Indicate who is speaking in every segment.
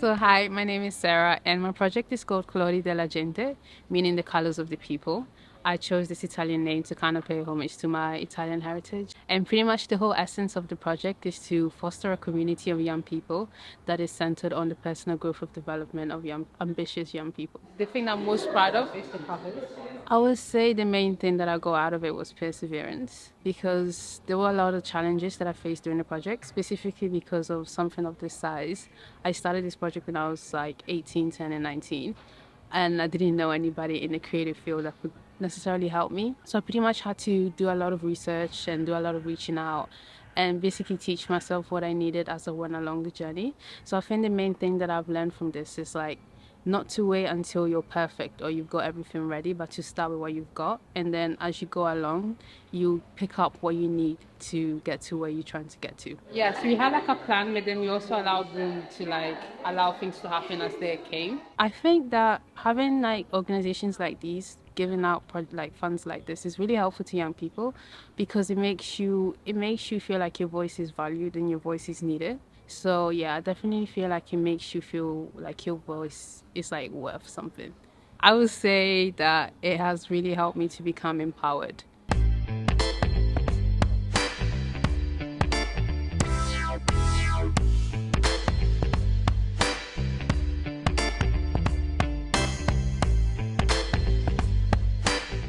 Speaker 1: So, hi, my name is Sarah, and my project is called Colori della Gente, meaning the colors of the people. I chose this Italian name to kind of pay homage to my Italian heritage. And pretty much the whole essence of the project is to foster a community of young people that is centered on the personal growth of development of young, ambitious young people. The thing I'm most proud of is the covers. I would say the main thing that I got out of it was perseverance because there were a lot of challenges that I faced during the project, specifically because of something of this size. I started this project when I was like 18, 10, and 19, and I didn't know anybody in the creative field that could necessarily help me. So I pretty much had to do a lot of research and do a lot of reaching out and basically teach myself what I needed as I went along the journey. So I think the main thing that I've learned from this is like not to wait until you're perfect or you've got everything ready, but to start with what you've got. And then as you go along, you pick up what you need to get to where you're trying to get to. Yeah, so we had like a plan, but then we also allowed room to like allow things to happen as they came. I think that having like organizations like these giving out like funds like this is really helpful to young people because it makes you feel like your voice is valued and your voice is needed. So yeah, I definitely feel like it makes you feel like your voice is like worth something. I would say that it has really helped me to become empowered.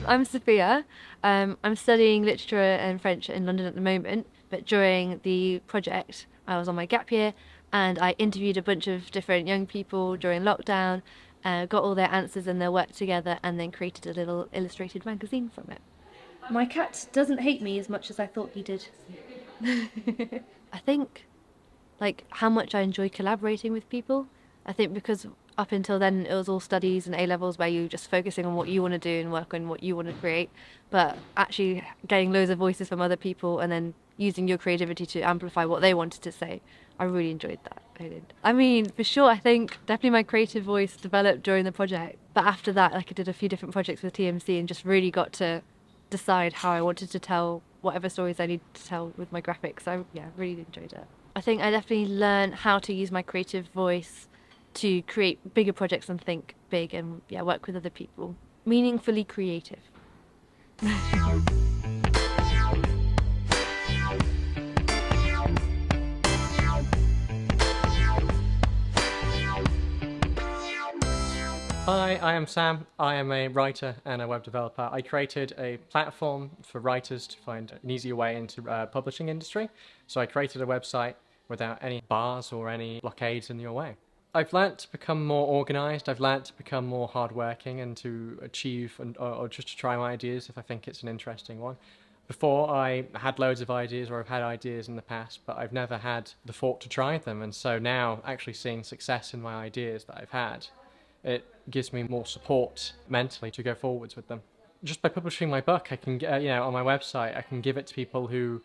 Speaker 2: I'm Sophia. I'm studying literature and French in London at the moment, but during the project, I was on my gap year and I interviewed a bunch of different young people during lockdown, got all their answers and their work together, and then created a little illustrated magazine from it.
Speaker 3: My cat doesn't hate me as much as I thought he did.
Speaker 2: I think like how much I enjoy collaborating with people. I think because up until then it was all studies and A levels where you're just focusing on what you want to do and work on what you want to create, but actually getting loads of voices from other people and then using your creativity to amplify what they wanted to say. I really enjoyed that. I did. I mean, for sure, I think definitely my creative voice developed during the project. But after that, like I did a few different projects with TMC and just really got to decide how I wanted to tell whatever stories I needed to tell with my graphics. I really enjoyed it. I think I definitely learned how to use my creative voice to create bigger projects and think big and work with other people. Meaningfully creative.
Speaker 4: Hi, I am Sam. I am a writer and a web developer. I created a platform for writers to find an easier way into publishing industry. So I created a website without any bars or any blockades in your way. I've learnt to become more organized. I've learnt to become more hardworking and to achieve or just to try my ideas if I think it's an interesting one. Before, I had loads of ideas, or I've had ideas in the past, but I've never had the thought to try them. And so now, actually seeing success in my ideas that I've had, it gives me more support mentally to go forwards with them. Just by publishing my book, I can, on my website, I can give it to people who,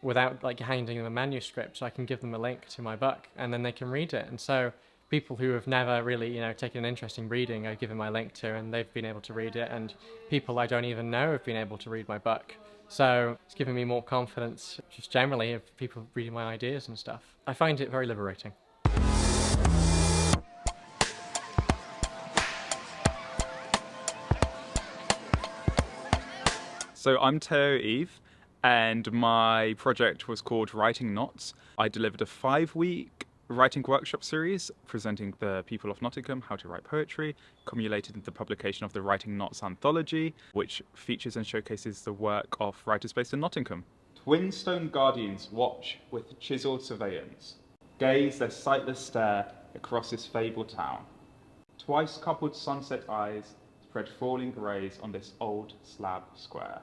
Speaker 4: without like handing them a manuscript, so I can give them a link to my book, and then they can read it. And so, people who have never really, taken an interest in reading, I've given my link to, and they've been able to read it. And people I don't even know have been able to read my book. So it's given me more confidence, just generally, of people reading my ideas and stuff. I find it very liberating.
Speaker 5: So I'm Teo Eve, and my project was called Writing Knots. I delivered a 5-week writing workshop series presenting the people of Nottingham how to write poetry, culminated in the publication of the Writing Knots anthology, which features and showcases the work of writers based in Nottingham. Twin stone guardians watch with chiselled surveillance, gaze their sightless stare across this fabled town. Twice coupled sunset eyes spread falling greys on this old slab square.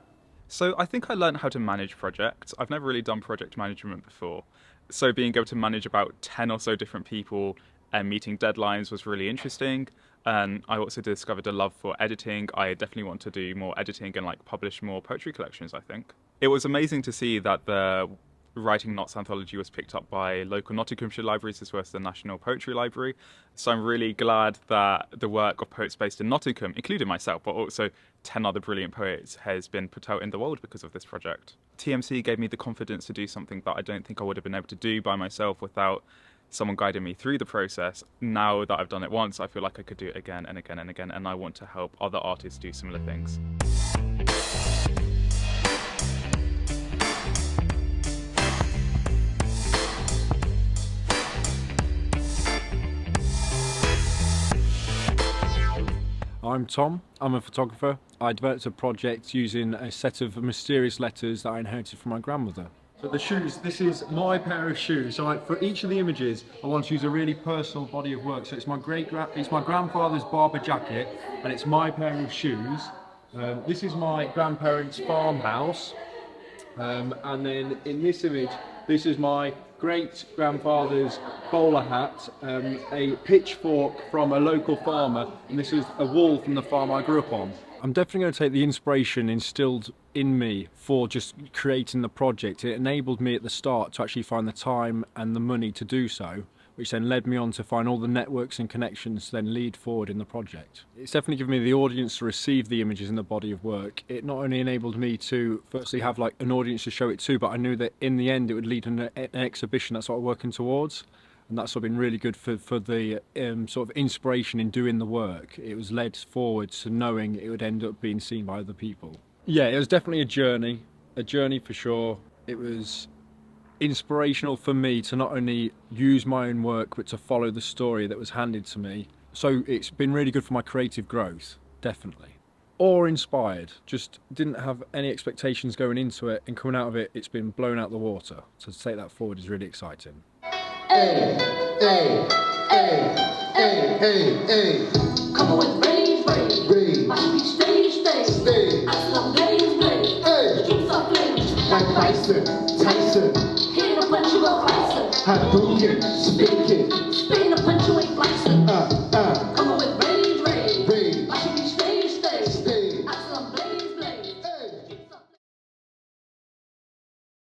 Speaker 5: So I think I learned how to manage projects. I've never really done project management before. So being able to manage about 10 or so different people and meeting deadlines was really interesting. And I also discovered a love for editing. I definitely want to do more editing and publish more poetry collections, I think. It was amazing to see that the Writing Knots anthology was picked up by local Nottinghamshire libraries as well as the National Poetry Library. So I'm really glad that the work of poets based in Nottingham, including myself, but also 10 other brilliant poets, has been put out in the world because of this project. TMC gave me the confidence to do something that I don't think I would have been able to do by myself without someone guided me through the process. Now that I've done it once, I feel like I could do it again and again and again, and I want to help other artists do similar things.
Speaker 6: I'm Tom, I'm a photographer. I developed a project using a set of mysterious letters that I inherited from my grandmother. So the shoes, this is my pair of shoes. So for each of the images, I want to use a really personal body of work. So it's my grandfather's Barber jacket, and it's my pair of shoes. This is my grandparents' farmhouse. And then in this image, this is my great-grandfather's bowler hat, a pitchfork from a local farmer, and this is a wool from the farm I grew up on. I'm definitely going to take the inspiration instilled in me for just creating the project. It enabled me at the start to actually find the time and the money to do so, which then led me on to find all the networks and connections to then lead forward in the project. It's definitely given me the audience to receive the images in the body of work. It not only enabled me to firstly have like an audience to show it to, but I knew that in the end it would lead to an exhibition. That's what I'm working towards, and that's sort of been really good for the sort of inspiration in doing the work. It was led forward to knowing it would end up being seen by other people. Yeah, it was definitely a journey for sure. It was inspirational for me to not only use my own work but to follow the story that was handed to me. So it's been really good for my creative growth, definitely. Or inspired, just didn't have any expectations going into it, and coming out of it, it's been blown out the water. So to take that forward is really exciting.
Speaker 7: Hey, hey, hey, hey, hey, hey. Come on with rage. My street stay. I love blaze. Hey. Streets are flames. Like Tyson. Hit a bunch of Hadouken, speaking.